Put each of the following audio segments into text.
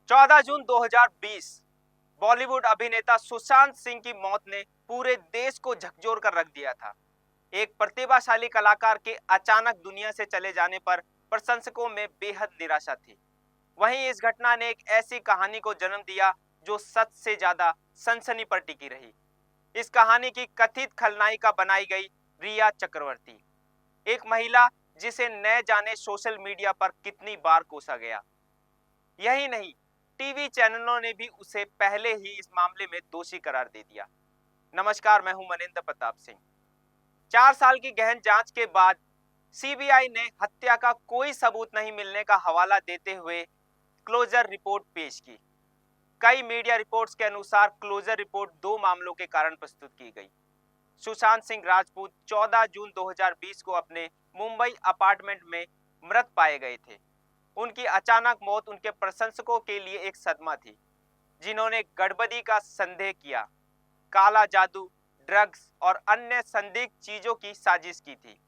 14 जून 2020 बॉलीवुड अभिनेता सुशांत सिंह की मौत ने पूरे देश को झकझोर कर रख दिया था। एक प्रतिभाशाली कलाकार के अचानक दुनिया से चले जाने पर प्रशंसकों में बेहद निराशा थी। वहीं इस घटना ने एक ऐसी कहानी को जन्म दिया जो सच से ज्यादा सनसनी पर टिकी रही। इस कहानी की कथित खलनायिका बनाई गई रिया चक्रवर्ती, एक महिला जिसे न जाने सोशल मीडिया पर कितनी बार कोसा गया। यही नहीं, टीवी चैनलों ने भी उसे पहले ही इस मामले में दोषी करार दे दिया। नमस्कार, मैं हूं मनिंदर प्रताप सिंह। 4 साल की गहन जांच के बाद सीबीआई ने हत्या का कोई सबूत नहीं मिलने का हवाला देते हुए क्लोजर रिपोर्ट पेश की। कई मीडिया रिपोर्ट्स के अनुसार क्लोजर रिपोर्ट दो मामलों के कारण प्रस्तुत की गई। सुशांत सिंह राजपूत 14 जून 2020 को अपने मुंबई अपार्टमेंट में मृत पाए गए थे। उनकी अचानक मौत उनके प्रशंसकों के लिए एक सदमा थी, जिन्होंने गड़बड़ी का संदेह किया, काला जादू, ड्रग्स और अन्य संदिग्ध चीजों की साजिश की थी,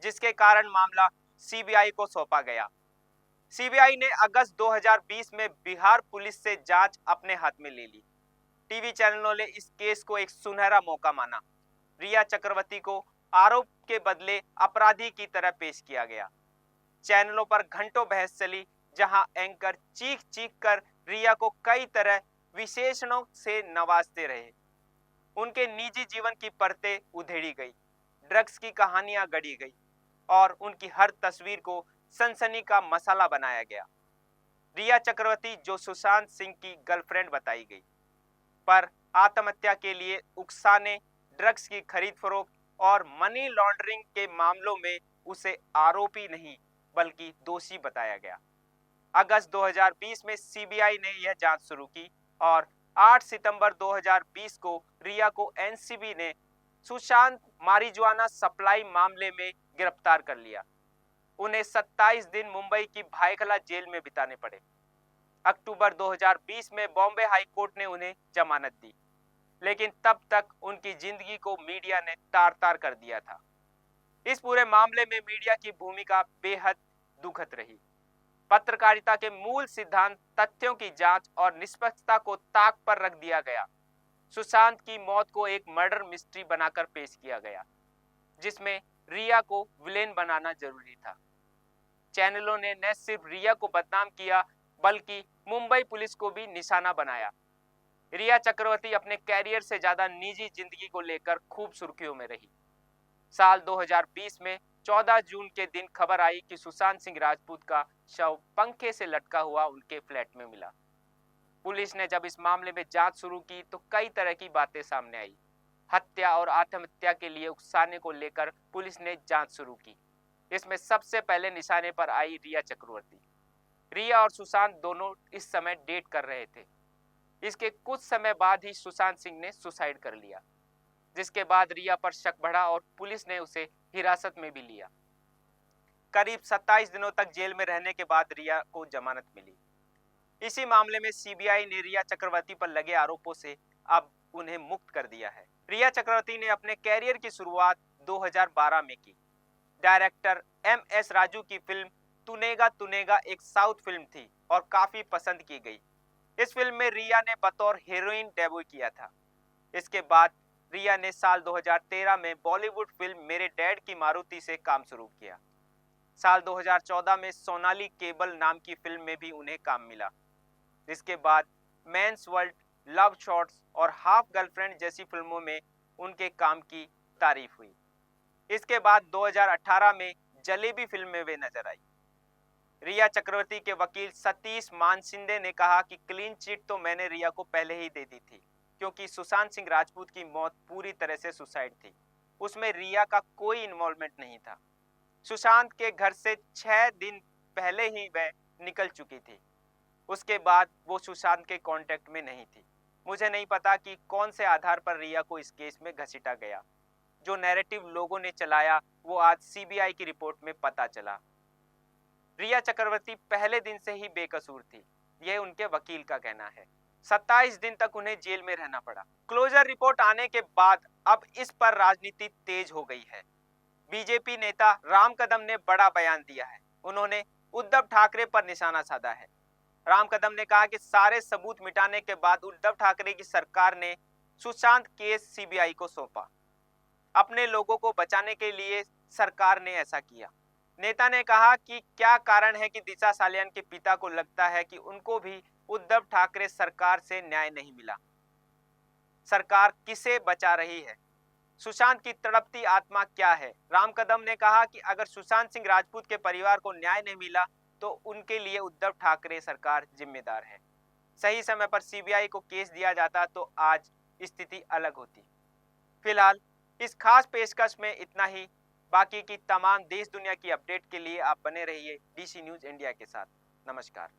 जिसके कारण मामला सीबीआई को सौंपा गया। सीबीआई ने अगस्त 2020 में बिहार पुलिस से जांच अपने हाथ में ले ली। टीवी चैनलों ने इस केस को एक सुनहरा मौका माना। रिया चक्रवर्ती को आरोप के बदले अपराधी की तरह पेश किया गया। चैनलों पर घंटों बहस चली, जहां एंकर चीख चीख कर रिया को कई तरह विशेषणों से नवाजते रहे। उनके निजी जीवन की परतें उधेड़ी गई, ड्रग्स की कहानियां गढ़ी गई और उनकी हर तस्वीर को सनसनी का मसाला बनाया गया। रिया चक्रवर्ती, जो सुशांत सिंह की गर्लफ्रेंड बताई गई, पर आत्महत्या के लिए उकसाने, ड्रग्स की खरीद फरोख्त और मनी लॉन्ड्रिंग के मामलों में उसे आरोपी नहीं बल्कि दोषी बताया गया। अगस्त 2020 में सीबीआई ने यह जांच शुरू की और 8 सितंबर 2020 को रिया को एनसीबी ने सुशांत मारिजुआना सप्लाई मामले में गिरफ्तार कर लिया। उन्हें 27 दिन मुंबई की भायखला जेल में बिताने पड़े। अक्टूबर 2020 में बॉम्बे हाई कोर्ट ने उन्हें जमानत दी, लेकिन तब तक उनकी जिंदगी को मीडिया ने तार-तार कर दिया था। इस पूरे मामले में मीडिया की भूमिका बेहद दुखद रही। पत्रकारिता के मूल सिद्धांत, तथ्यों की जांच और निष्पक्षता को ताक पर रख दिया गया। सुशांत की मौत को एक मर्डर मिस्ट्री बनाकर पेश किया गया, जिसमें रिया को विलेन बनाना जरूरी था। चैनलों ने न सिर्फ रिया को बदनाम किया, बल्कि मुंबई पुलिस को भी निशाना बनाया। रिया चक्रवर्ती अपने कैरियर से ज्यादा निजी जिंदगी को लेकर खूब सुर्खियों में रही। साल 2020 में 14 जून के दिन खबर आई कि सुशांत सिंह राजपूत का शव पंखे से लटका हुआ उनके फ्लैट में मिला। पुलिस ने जब इस मामले में जांच शुरू की तो कई तरह की बातें सामने आई। हत्या और आत्महत्या के लिए उकसाने को लेकर पुलिस ने जांच शुरू की। इसमें सबसे पहले निशाने पर आई रिया चक्रवर्ती। रिया और सुशांत दोनों इस समय डेट कर रहे थे। इसके कुछ समय बाद ही सुशांत सिंह ने सुसाइड कर लिया, जिसके बाद रिया पर शक बढ़ा और पुलिस ने उसे हिरासत में भी लिया। करीब 27 दिनों तक जेल में रहने के बाद रिया को जमानत मिली। इसी मामले में सीबीआई ने रिया चक्रवर्ती पर लगे आरोपों से अब उन्हें मुक्त कर दिया है। रिया चक्रवर्ती ने अपने कैरियर की शुरुआत 2012 में की। Director MS. राजू की फिल्म तुनेगा तुनेगा एक साउथ फिल्म थी और काफी पसंद की गई। इस फिल्म में रिया ने बतौर हीरोइन डेब्यू किया था। इसके बाद रिया ने साल 2013 में बॉलीवुड फिल्म मेरे डैड की मारुति से काम शुरू किया। साल 2014 में सोनाली केबल नाम की फिल्म में भी उन्हें काम मिला। इसके बाद मेंस वर्ल्ड, लव शॉट्स और हाफ गर्लफ्रेंड जैसी फिल्मों में उनके काम की तारीफ हुई। इसके बाद 2018 में जलेबी फिल्म में वे नजर आई। रिया चक्रवर्ती के वकील सतीश मानसिंदे ने कहा कि क्लीन चिट तो मैंने रिया को पहले ही दे दी थी, क्योंकि सुशांत सिंह राजपूत की मौत पूरी तरह से सुसाइड थी। उसमें रिया का कोई इन्वॉल्वमेंट नहीं था। सुशांत के घर से 6 दिन पहले ही वह निकल चुकी थी। उसके बाद वो सुशांत के कांटेक्ट में नहीं थी। मुझे नहीं पता कि कौन से आधार पर रिया को इस केस में घसीटा गया। जो नैरेटिव लोगों ने चलाया वो आज सीबीआई की रिपोर्ट में पता चला। रिया चक्रवर्ती पहले दिन से ही बेकसूर थी, यह उनके वकील का कहना है। 27 दिन तक उन्हें जेल में रहना पड़ा। क्लोजर रिपोर्ट आने के बाद अब इस पर राजनीति तेज हो गई है। बीजेपी नेता राम कदम ने बड़ा बयान दिया है। उन्होंने उद्धव ठाकरे पर निशाना साधा है। राम कदम ने कहा कि सारे सबूत मिटाने के बाद उद्धव ठाकरे की सरकार ने सुशांत केस सीबीआई को सौंपा। अपने लोगों को बचाने के लिए सरकार ने ऐसा किया। नेता ने कहा कि क्या कारण है कि दिशा सालियान के पिता को लगता है कि उनको भी उद्धव ठाकरे सरकार से न्याय नहीं मिला। सरकार किसे बचा रही है? सुशांत की तड़पती आत्मा क्या है? राम कदम ने कहा कि अगर सुशांत सिंह राजपूत के परिवार को न्याय नहीं मिला तो उनके लिए उद्धव ठाकरे सरकार जिम्मेदार है। सही समय पर सीबीआई को केस दिया जाता तो आज स्थिति अलग होती। फिलहाल इस खास पेशकश में इतना ही। बाकी की तमाम देश दुनिया की अपडेट के लिए आप बने रहिए डीसी न्यूज इंडिया के साथ। नमस्कार।